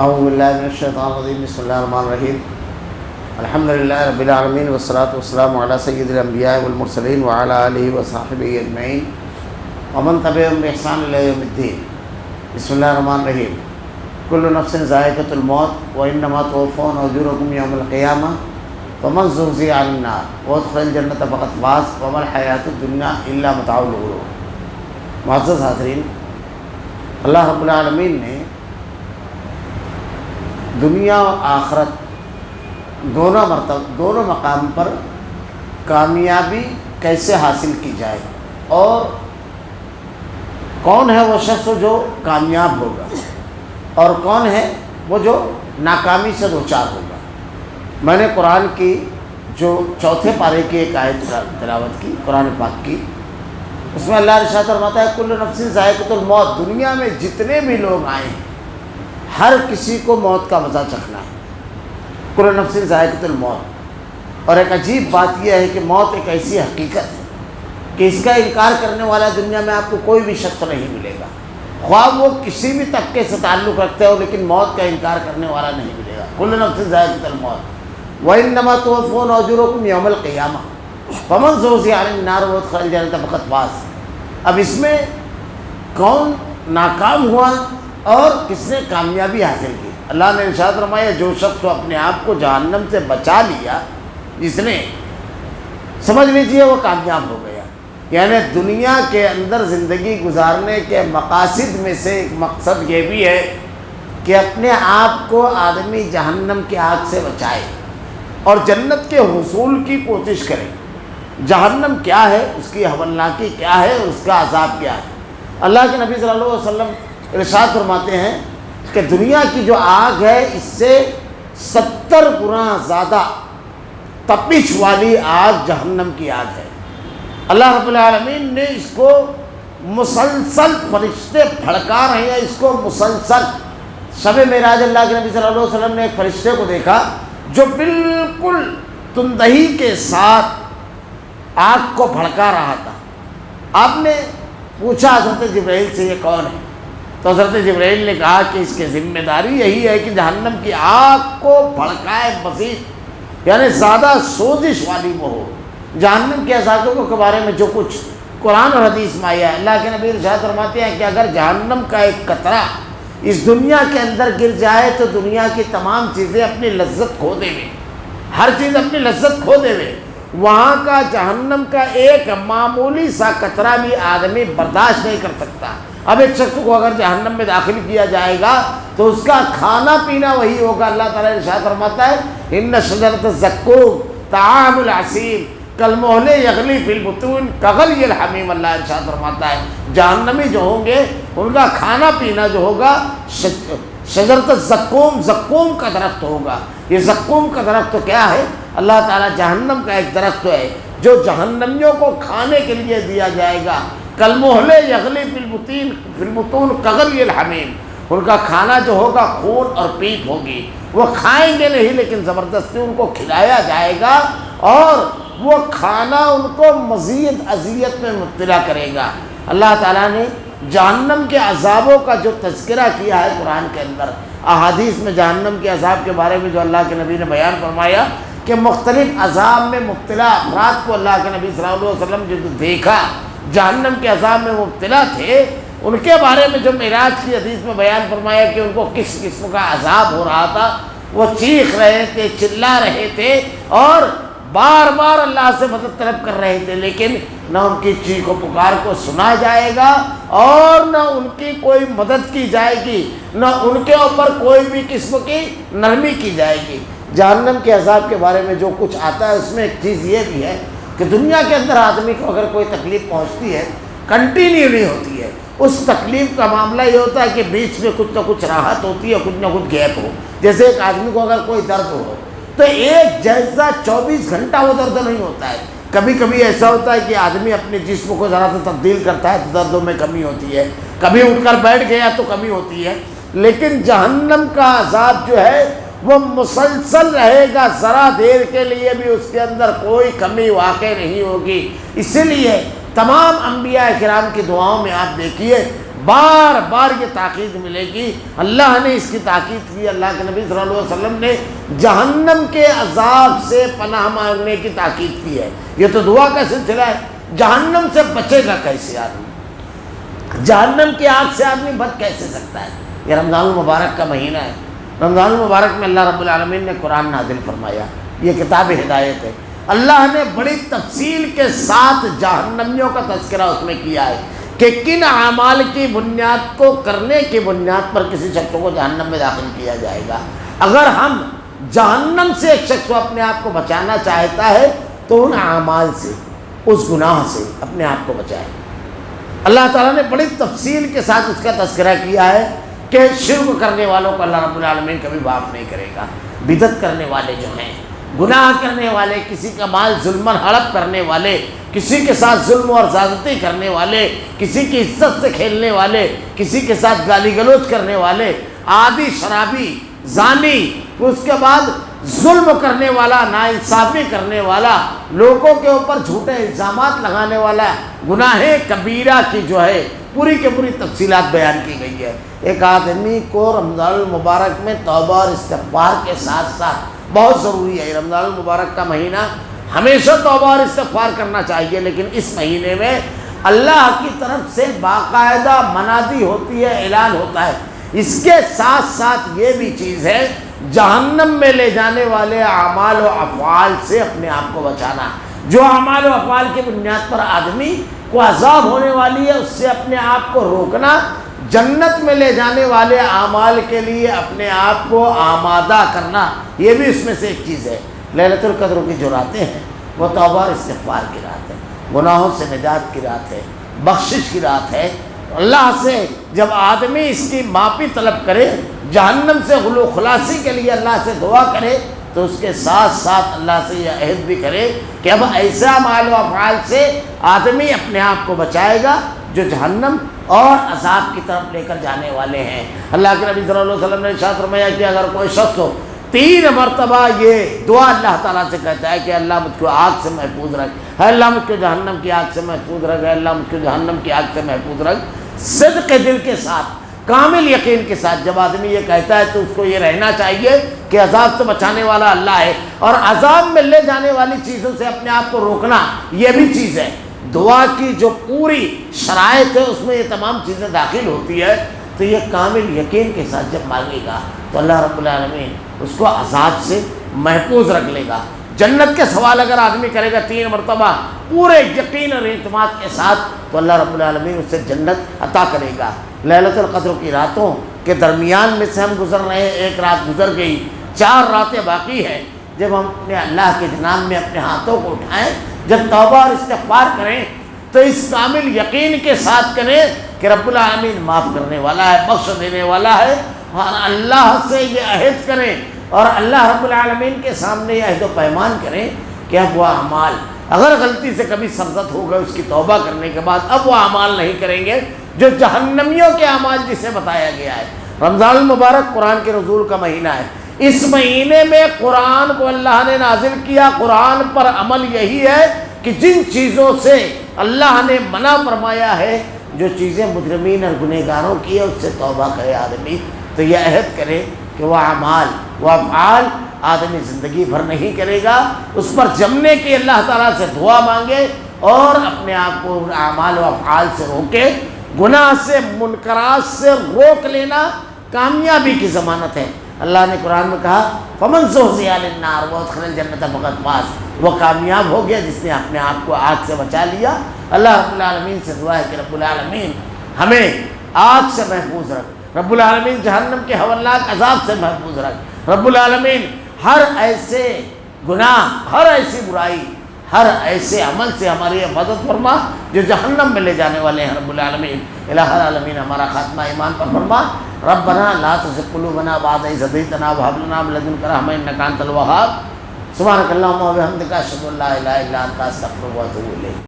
اعوذ باللہ من الشیطان الرجیم بسم اللہ الرحمن الرحیم الحمد للہ رب العالمین والصلاة والسلام علی سید الانبیاء والمرسلین وعلی آلہ وصحبہ اجمعین ومن تبعہم بإحسان الی یوم الدین۔ بسم اللہ الرحمن الرحیم۔ کل نفس ذائقۃ الموت وانما توفون اجورکم یوم القیامہ فمن زحزح عن النار وادخل الجنۃ فقد فاز وما الحیاۃ الدنیا الا متاع الغرور۔ معزز حاضرین، اللہ رب العالمین نے دنیا و آخرت دونوں مقام پر کامیابی کیسے حاصل کی جائے اور کون ہے وہ شخص جو کامیاب ہوگا اور کون ہے وہ جو ناکامی سے دوچار ہوگا۔ میں نے قرآن کی جو چوتھے پارے کی ایک آیت تلاوت کی، قرآن پاک کی، اس میں اللہ ارشاد فرماتا ہے کل نفس ذائقۃ الموت۔ دنیا میں جتنے بھی لوگ آئے ہیں ہر کسی کو موت کا مزہ چکھنا ہے۔ کل نفس ذائقۃ الموت۔ اور ایک عجیب بات یہ ہے کہ موت ایک ایسی حقیقت ہے کہ اس کا انکار کرنے والا دنیا میں آپ کو کوئی بھی شخص نہیں ملے گا، خواہ وہ کسی بھی طبقے سے تعلق رکھتے ہو، لیکن موت کا انکار کرنے والا نہیں ملے گا۔ کل نفس ذائقۃ الموت وانما توفون اجورکم یوم القیامہ فمن زحزح عن النار وادخل الجنۃ فقد فاز۔ اب اس میں کون ناکام ہوا اور کس نے کامیابی حاصل کی؟ اللہ نے ارشاد فرمایا جو شخص اپنے آپ کو جہنم سے بچا لیا، جس نے، سمجھ لیجئے وہ کامیاب ہو گیا۔ یعنی دنیا کے اندر زندگی گزارنے کے مقاصد میں سے ایک مقصد یہ بھی ہے کہ اپنے آپ کو آدمی جہنم کی آگ سے بچائے اور جنت کے حصول کی کوشش کرے۔ جہنم کیا ہے، اس کی ہولناکی کیا ہے، اس کا عذاب کیا ہے؟ اللہ کے نبی صلی اللہ علیہ وسلم ارشاد فرماتے ہیں کہ دنیا کی جو آگ ہے اس سے 70 گنا زیادہ تپش والی آگ جہنم کی آگ ہے۔ اللہ رب العالمین نے اس کو مسلسل فرشتے پھڑکا رہے ہیں، اس کو مسلسل۔ شب معراج اللہ کے نبی صلی اللہ علیہ وسلم نے ایک فرشتے کو دیکھا جو بالکل تندہی کے ساتھ آگ کو بھڑکا رہا تھا۔ آپ نے پوچھا حضرت جبرائیل سے یہ کون ہے؟ تو حضرت جبرائیل نے کہا کہ اس کی ذمہ داری یہی ہے کہ جہنم کی آگ کو بھڑکائے مزید، یعنی زیادہ سوزش والی وہ ہو۔ جہنم کے عذابوں کے بارے میں جو کچھ قرآن اور حدیث میں آیا ہے، اللہ کے نبی ارشاد فرماتے ہیں کہ اگر جہنم کا ایک قطرہ اس دنیا کے اندر گر جائے تو دنیا کی تمام چیزیں اپنی لذت کھو دے گے، ہر چیز اپنی لذت کھو دے گے۔ وہاں کا جہنم کا ایک معمولی سا قطرہ بھی آدمی برداشت نہیں کر سکتا۔ اب ایک شخص کو اگر جہنم میں داخل کیا جائے گا تو اس کا کھانا پینا وہی ہوگا۔ اللہ تعالیٰ ارشاد فرماتا ہے ان شجرۃ الزقوم طعام العصیم کالمہل یغلی فی البطون کغلی الحمیم۔ اللہ ارشاد فرماتا ہے جہنمی جو ہوں گے ان کا کھانا پینا جو ہوگا شجرۃ الزقوم، زقوم کا درخت ہوگا۔ یہ زقوم کا درخت کیا ہے؟ اللہ تعالیٰ جہنم کا ایک درخت ہے جو جہنمیوں کو کھانے کے لیے دیا جائے گا۔ کالمہل یغلی فی البطون کغلی الحمیم۔ ان کا کھانا جو ہوگا خون اور پیپ ہوگی، وہ کھائیں گے نہیں لیکن زبردستی ان کو کھلایا جائے گا اور وہ کھانا ان کو مزید اذیت میں مبتلا کرے گا۔ اللہ تعالیٰ نے جہنم کے عذابوں کا جو تذکرہ کیا ہے قرآن کے اندر، احادیث میں جہنم کے عذاب کے بارے میں جو اللہ کے نبی نے بیان فرمایا کہ مختلف عذاب میں مبتلا افراد کو اللہ کے نبی صلی اللہ علیہ وسلم جو دیکھا جہنم کے عذاب میں مبتلا تھے، ان کے بارے میں جو معراج کی حدیث میں بیان فرمایا کہ ان کو کس قسم کا عذاب ہو رہا تھا، وہ چیخ رہے تھے، چلا رہے تھے اور بار بار اللہ سے مدد طلب کر رہے تھے، لیکن نہ ان کی چیخ و پکار کو سنا جائے گا اور نہ ان کی کوئی مدد کی جائے گی، نہ ان کے اوپر کوئی بھی قسم کی نرمی کی جائے گی۔ جہنم کے عذاب کے بارے میں جو کچھ آتا ہے اس میں ایک چیز یہ بھی ہے کہ دنیا کے اندر آدمی کو اگر کوئی تکلیف پہنچتی ہے کنٹینیو نہیں ہوتی ہے، اس تکلیف کا معاملہ یہ ہوتا ہے کہ بیچ میں کچھ نہ کچھ راحت ہوتی ہے، کچھ نہ کچھ گیپ ہو۔ جیسے ایک آدمی کو اگر کوئی درد ہو تو ایک جیسا 24 گھنٹہ وہ درد نہیں ہوتا ہے۔ کبھی کبھی ایسا ہوتا ہے کہ آدمی اپنے جسم کو ذرا سا تبدیل کرتا ہے تو دردوں میں کمی ہوتی ہے، کبھی اٹھ کر بیٹھ گیا تو کمی ہوتی ہے، لیکن جہنم کا عذاب جو ہے وہ مسلسل رہے گا، ذرا دیر کے لیے بھی اس کے اندر کوئی کمی واقع نہیں ہوگی۔ اسی لیے تمام انبیاء کرام کی دعاؤں میں آپ دیکھیے بار بار یہ تاکید ملے گی. اللہ نے اس کی تاکید کی. اللہ کے نبی صلی اللہ علیہ وسلم نے جہنم کے عذاب سے پناہ مانگنے کی تاکید کی ہے. یہ تو دعا کا سلسلہ ہے. جہنم سے بچے گا کیسے آدمی؟ جہنم کی آگ سے آدمی بچ کیسے سکتا ہے؟ یہ رمضان المبارک کا مہینہ ہے. رمضان المبارک میں اللہ رب العالمین نے قرآن نازل فرمایا. یہ کتاب ہدایت ہے. اللہ نے بڑی تفصیل کے ساتھ جہنمیوں کا تذکرہ اس میں کیا ہے کہ کن اعمال کی بنیاد کو کرنے کی بنیاد پر کسی شخص کو جہنم میں داخل کیا جائے گا. اگر ہم جہنم سے ایک شخص کو اپنے آپ کو بچانا چاہتا ہے تو ان اعمال سے، اس گناہ سے اپنے آپ کو بچائے. اللہ تعالیٰ نے بڑی تفصیل کے ساتھ اس کا تذکرہ کیا ہے کہ شرک کرنے والوں کو اللہ رب العالمین کبھی معاف نہیں کرے گا. بدعت کرنے والے جو ہیں، گناہ کرنے والے، کسی کا مال ظلماً ہڑپ کرنے والے، کسی کے ساتھ ظلم اور زیادتی کرنے والے، کسی کی عزت سے کھیلنے والے، کسی کے ساتھ گالی گلوچ کرنے والے، عادی شرابی، زانی، اس کے بعد ظلم کرنے والا، ناانصافی کرنے والا، لوگوں کے اوپر جھوٹے الزامات لگانے والا، گناہ کبیرہ کی جو ہے پوری کے پوری تفصیلات بیان کی گئی ہے. ایک آدمی کو رمضان المبارک میں توبہ اور استغفار کے ساتھ ساتھ بہت ضروری ہے. رمضان المبارک کا مہینہ ہمیشہ توبہ اور استغفار کرنا چاہیے، لیکن اس مہینے میں اللہ کی طرف سے باقاعدہ منادی ہوتی ہے، اعلان ہوتا ہے. اس کے ساتھ ساتھ یہ بھی چیز ہے، جہنم میں لے جانے والے اعمال و افعال سے اپنے آپ کو بچانا. جو اعمال و افعال کی بنیاد پر آدمی کو عذاب ہونے والی ہے، اس سے اپنے آپ کو روکنا. جنت میں لے جانے والے اعمال کے لیے اپنے آپ کو آمادہ کرنا، یہ بھی اس میں سے ایک چیز ہے. لیلۃ القدر کی جو راتیں ہیں وہ توبہ اور استغفار کی رات ہے، گناہوں سے نجات کی رات ہے، بخشش کی رات ہے. اللہ سے جب آدمی اس کی معافی طلب کرے، جہنم سے غلو خلاصی کے لیے اللہ سے دعا کرے، تو اس کے ساتھ ساتھ اللہ سے یہ عہد بھی کرے کہ اب ایسا اعمال و افعال سے آدمی اپنے آپ کو بچائے گا جو جہنم اور عذاب کی طرف لے کر جانے والے ہیں. اللہ کے نبی صلی اللہ علیہ وسلم نے ارشاد فرمایا کہ اگر کوئی شخص ہو 3 مرتبہ یہ دعا اللہ تعالیٰ سے کہتا ہے کہ اللہ مجھ کو آگ سے محفوظ رکھ، اے اللہ مجھ کو جہنم کی آگ سے محفوظ رکھ، اے اللہ مجھ کو جہنم کی آگ سے محفوظ رکھ، صدق دل کے ساتھ، کامل یقین کے ساتھ جب آدمی یہ کہتا ہے تو اس کو یہ رہنا چاہیے کہ عذاب سے بچانے والا اللہ ہے، اور عذاب میں لے جانے والی چیزوں سے اپنے آپ کو روکنا یہ بھی چیز ہے. دعا کی جو پوری شرائط ہے اس میں یہ تمام چیزیں داخل ہوتی ہے. تو یہ کامل یقین کے ساتھ جب مانگے گا تو اللہ رب العالمین اس کو عذاب سے محفوظ رکھ لے گا. جنت کے سوال اگر آدمی کرے گا 3 مرتبہ پورے یقین اور اعتماد کے ساتھ تو اللہ رب العالمین اسے جنت عطا کرے گا. لیلۃ القدر کی راتوں کے درمیان میں سے ہم گزر رہے ہیں، 1 رات گزر گئی، 4 راتیں باقی ہیں. جب ہم اپنے اللہ کے جناب میں اپنے ہاتھوں کو اٹھائیں، جب توبہ اور استغفار کریں تو اس کامل یقین کے ساتھ کریں کہ رب العالمین معاف کرنے والا ہے، بخش دینے والا ہے، اور اللہ سے یہ عہد کریں اور اللہ رب العالمین کے سامنے یہ عہد و پیمان کریں کہ اب وہ اعمال اگر غلطی سے کبھی سرزد ہو گئے اس کی توبہ کرنے کے بعد اب وہ اعمال نہیں کریں گے جو جہنمیوں کے اعمال جسے بتایا گیا ہے. رمضان المبارک قرآن کے نزول کا مہینہ ہے. اس مہینے میں قرآن کو اللہ نے نازل کیا. قرآن پر عمل یہی ہے کہ جن چیزوں سے اللہ نے منع فرمایا ہے، جو چیزیں مجرمین اور گنہگاروں کی ہے، اس سے توبہ کرے آدمی، تو یہ عہد کرے کہ وہ اعمال وہ افعال آدمی زندگی بھر نہیں کرے گا. اس پر جمنے کی اللہ تعالیٰ سے دعا مانگے اور اپنے آپ کو اعمال و افعال سے روکے. گناہ سے، منکرات سے روک لینا کامیابی کی ضمانت ہے. اللہ نے قرآن میں کہا فمن زحزح عن النار وادخل الجنۃ فقد فاز، وہ کامیاب ہو گیا جس نے اپنے آپ کو آگ سے بچا لیا. اللہ رب العالمین سے دعا ہے کہ رب العالمین ہمیں آگ سے محفوظ رکھ، رب العالمین جہنم کے ہولناک عذاب سے محفوظ رکھ، رب العالمین ہر ایسے گناہ، ہر ایسی برائی، ہر ایسے عمل سے ہماری حفاظت فرما جو جہنم میں لے جانے والے ہیں. رب العالمین الہ العالمین ہمارا خاتمہ ایمان پر فرما. ربنا لا تزغ قلوبنا بعد إذ هديتنا وهب لنا من لدنك رحمة إنك أنت الوهاب. سبحانك اللهم وبحمدك أشهد أن لا إله إلا أنت أستغفرك وأتوب إليك.